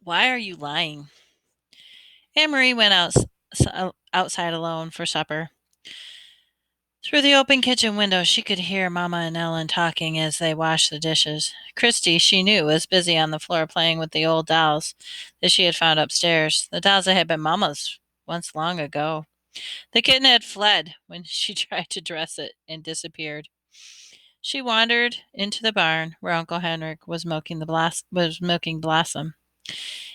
Why are you lying? Anne-Marie went outside alone for supper. Through the open kitchen window, she could hear Mama and Ellen talking as they washed the dishes. Christy, she knew, was busy on the floor playing with the old dolls that she had found upstairs, the dolls that had been Mama's once long ago. The kitten had fled when she tried to dress it and disappeared. She wandered into the barn where Uncle Henrik was milking Blossom.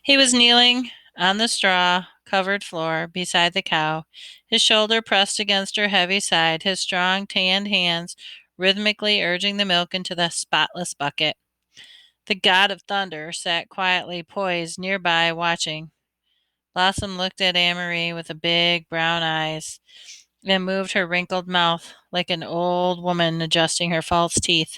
He was kneeling on the straw covered floor beside the cow, his shoulder pressed against her heavy side, his strong tanned hands rhythmically urging the milk into the spotless bucket. The god of thunder sat quietly poised nearby, watching. Blossom looked at Anne-Marie with the big brown eyes and moved her wrinkled mouth like an old woman adjusting her false teeth.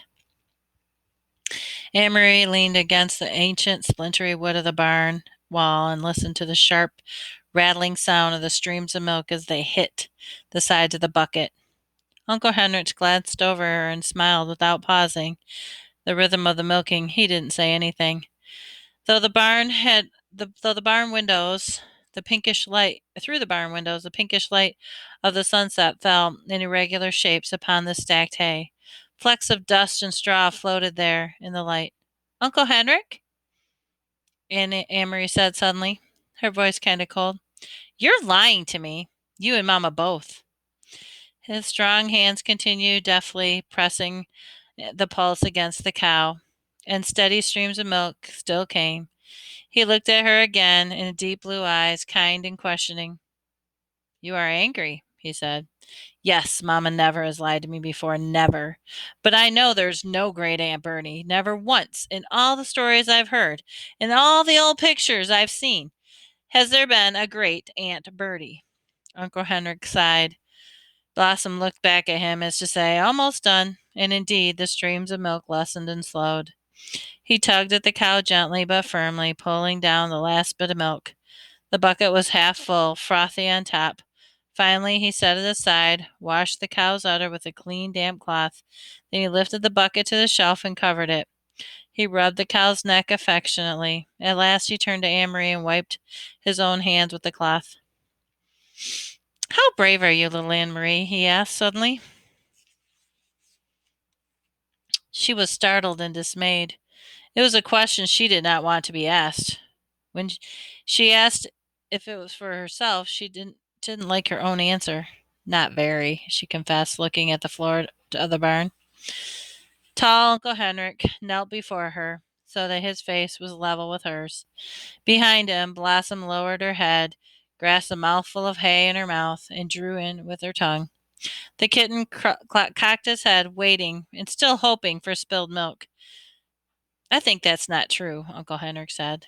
Anne-Marie leaned against the ancient splintery wood of the barn wall and listened to the sharp, rattling sound of the streams of milk as they hit the sides of the bucket. Uncle Henrich glanced over her and smiled without pausing. The rhythm of the milking, he didn't say anything. Though the barn had though the barn windows, the pinkish light through the barn windows, the pinkish light of the sunset fell in irregular shapes upon the stacked hay. Flecks of dust and straw floated there in the light. Uncle Henrik? Amory said suddenly, her voice kind of cold. You're lying to me. You and Mama both. His strong hands continued deftly pressing the pulse against the cow, and steady streams of milk still came. He looked at her again in deep blue eyes, kind and questioning. You are angry, he said. Yes, Mamma never has lied to me before, never. But I know there's no great Aunt Bertie, never once, in all the stories I've heard, in all the old pictures I've seen, has there been a great Aunt Bertie. Uncle Henrik sighed. Blossom looked back at him as to say, almost done, and indeed the streams of milk lessened and slowed. He tugged at the cow gently but firmly, pulling down the last bit of milk. The bucket was half full, frothy on top. Finally, he set it aside, washed the cow's udder with a clean, damp cloth. Then he lifted the bucket to the shelf and covered it. He rubbed the cow's neck affectionately. At last, he turned to Amory and wiped his own hands with the cloth. How brave are you, little Anne Marie? He asked suddenly. She was startled and dismayed. It was a question she did not want to be asked. When she asked if it was for herself, she didn't like her own answer. Not very, she confessed, looking at the floor of the barn. Tall Uncle Henrik knelt before her, so that his face was level with hers. Behind him, Blossom lowered her head, grasped a mouthful of hay in her mouth, and drew in with her tongue. The kitten cocked his head, waiting and still hoping for spilled milk. I think that's not true, Uncle Henrik said.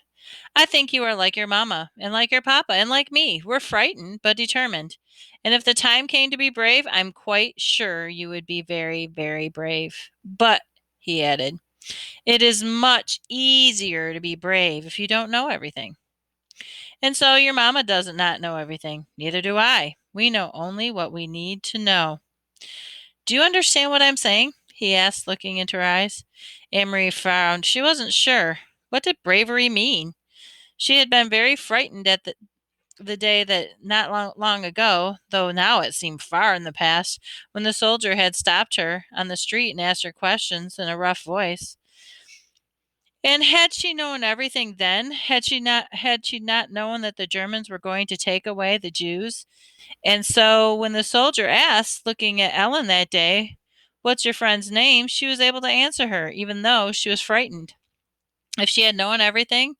I think you are like your mamma, and like your papa, and like me. We're frightened, but determined. And if the time came to be brave, I'm quite sure you would be very, very brave. But, he added, it is much easier to be brave if you don't know everything. And so your mamma does not know everything. Neither do I. We know only what we need to know. Do you understand what I'm saying? He asked, looking into her eyes. Amory frowned. She wasn't sure. What did bravery mean? She had been very frightened at the day that not long ago, though now it seemed far in the past, when the soldier had stopped her on the street and asked her questions in a rough voice. And had she known everything then? Had she not known that the Germans were going to take away the Jews? And so when the soldier asked, looking at Ellen that day, what's your friend's name? She was able to answer her, even though she was frightened. If she had known everything,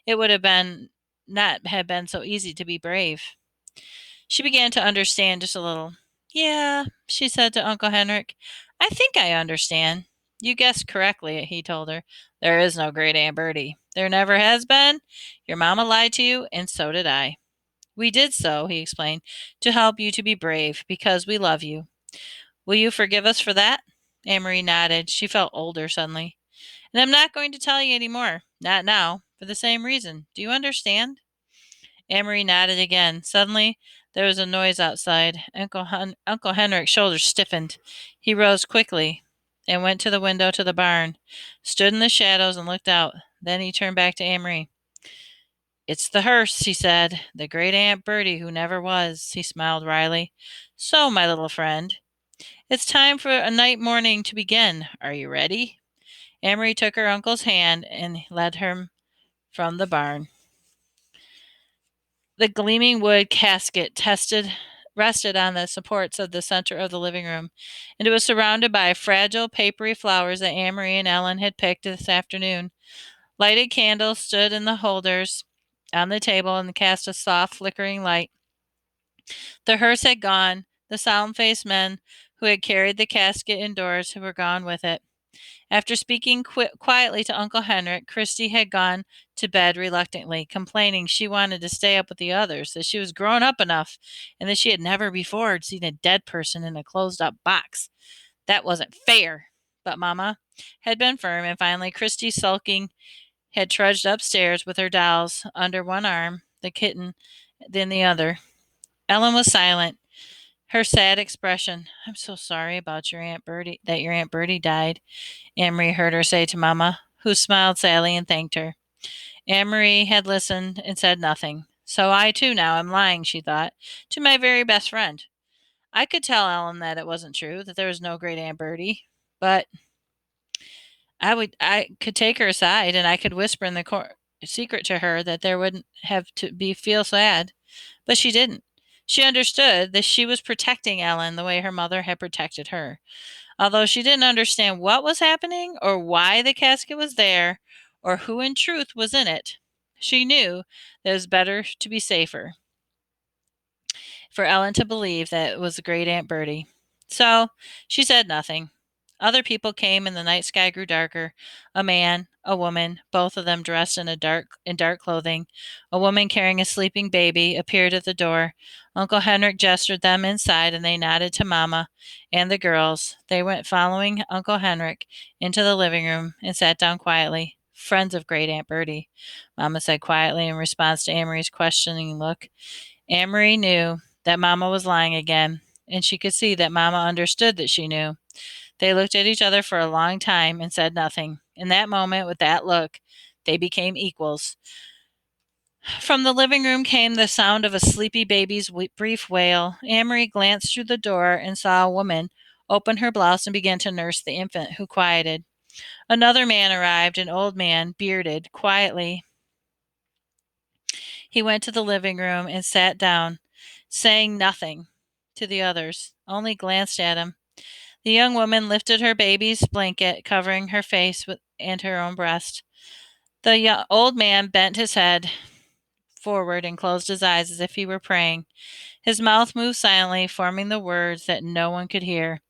it would have been not have been so easy to be brave. She began to understand just a little. Yeah, she said to Uncle Henrik. I think I understand. You guessed correctly, he told her. There is no great Aunt Bertie. There never has been. Your mamma lied to you, and so did I. We did so, he explained, to help you to be brave, because we love you. Will you forgive us for that? Amory nodded. She felt older suddenly. And I'm not going to tell you any more. Not now. For the same reason. Do you understand? Amory nodded again. Suddenly, there was a noise outside. Uncle Henrik's shoulders stiffened. He rose quickly and went to the window to the barn, stood in the shadows and looked out. Then he turned back to Amory. It's the hearse, he said. The great Aunt Bertie who never was. He smiled wryly. So, my little friend, it's time for a night morning to begin. Are you ready? Amory took her uncle's hand and led him from the barn. The gleaming wood casket rested on the supports of the center of the living room, and it was surrounded by fragile, papery flowers that Amory and Ellen had picked this afternoon. Lighted candles stood in the holders on the table and cast a soft, flickering light. The hearse had gone, the solemn-faced men who had carried the casket indoors were gone with it. After speaking quietly to Uncle Henrik, Christy had gone to bed reluctantly, complaining she wanted to stay up with the others, that she was grown up enough, and that she had never before seen a dead person in a closed-up box. That wasn't fair. But Mama had been firm, and finally Christy, sulking, had trudged upstairs with her dolls under one arm, the kitten in the other. Ellen was silent, her sad expression. I'm so sorry about your Aunt Bertie, that your Aunt Bertie died, Amory heard her say to Mamma, who smiled sadly and thanked her. Amory had listened and said nothing. So I too now am lying, she thought, to my very best friend. I could tell Ellen that it wasn't true, that there was no great Aunt Bertie, but I could take her aside and I could whisper in the secret to her that there wouldn't have to be feel sad. But she didn't. She understood that she was protecting Ellen the way her mother had protected her. Although she didn't understand what was happening or why the casket was there or who in truth was in it, she knew that it was better to be safer for Ellen to believe that it was great Aunt Bertie. So she said nothing. Other people came and the night sky grew darker. A man, a woman, both of them dressed in dark clothing. A woman carrying a sleeping baby appeared at the door. Uncle Henrik gestured them inside and they nodded to Mama and the girls. They went following Uncle Henrik into the living room and sat down quietly. Friends of great Aunt Bertie, Mama said quietly in response to Amory's questioning look. Amory knew that Mama was lying again, and she could see that Mama understood that she knew. They looked at each other for a long time and said nothing. In that moment, with that look, they became equals. From the living room came the sound of a sleepy baby's brief wail. Amory glanced through the door and saw a woman open her blouse and begin to nurse the infant, who quieted. Another man arrived, an old man, bearded, quietly. He went to the living room and sat down, saying nothing to the others, only glanced at him. The young woman lifted her baby's blanket, covering her face and her own breast. The old man bent his head forward and closed his eyes as if he were praying. His mouth moved silently, forming the words that no one could hear.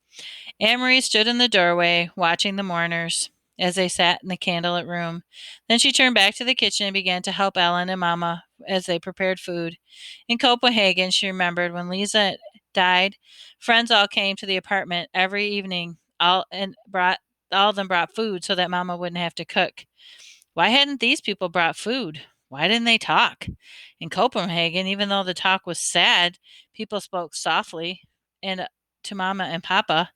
Amory stood in the doorway, watching the mourners as they sat in the candlelit room. Then she turned back to the kitchen and began to help Ellen and Mama as they prepared food. In Copenhagen, she remembered when Lisa died, friends all came to the apartment every evening, all of them brought food so that Mama wouldn't have to cook. Why hadn't these people brought food? Why didn't they talk? In Copenhagen, even though the talk was sad, people spoke softly and to Mama and Papa.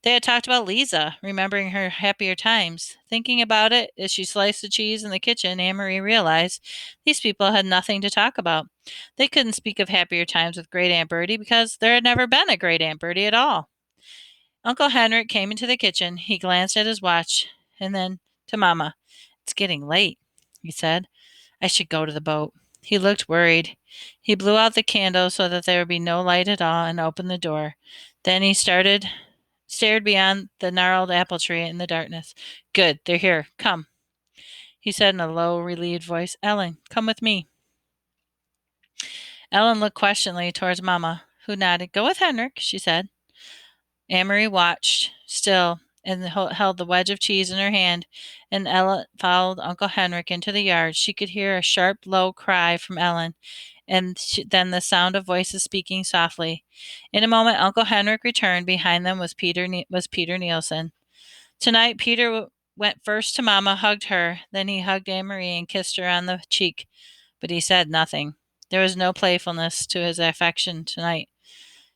They had talked about Lisa, remembering her happier times. Thinking about it as she sliced the cheese in the kitchen, Anne-Marie realized these people had nothing to talk about. They couldn't speak of happier times with Great Aunt Bertie because there had never been a Great Aunt Bertie at all. Uncle Henrik came into the kitchen. He glanced at his watch and then to Mama. It's getting late, he said. I should go to the boat. He looked worried. He blew out the candle so that there would be no light at all and opened the door. Then he stared beyond the gnarled apple tree in the darkness. Good, they're here. Come, he said in a low, relieved voice. Ellen, come with me. Ellen looked questioningly towards Mamma, who nodded. Go with Henrik, she said. Amory watched, still, and held the wedge of cheese in her hand, and Ella followed Uncle Henrik into the yard. She could hear a sharp, low cry from Ellen, and then the sound of voices speaking softly. In a moment, Uncle Henrik returned. Behind them was Peter Nielsen. Tonight, Peter went first to Mamma, hugged her, then he hugged Anne-Marie and kissed her on the cheek, but he said nothing. There was no playfulness to his affection tonight,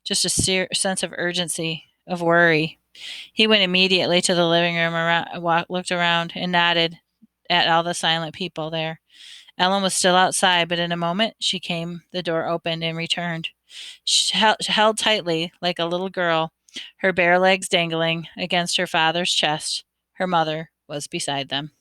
just a sense of urgency, of worry. He went immediately to the living room, looked around, and nodded at all the silent people there. Ellen was still outside, but in a moment she came. The door opened and returned. She held tightly, like a little girl, her bare legs dangling against her father's chest. Her mother was beside them.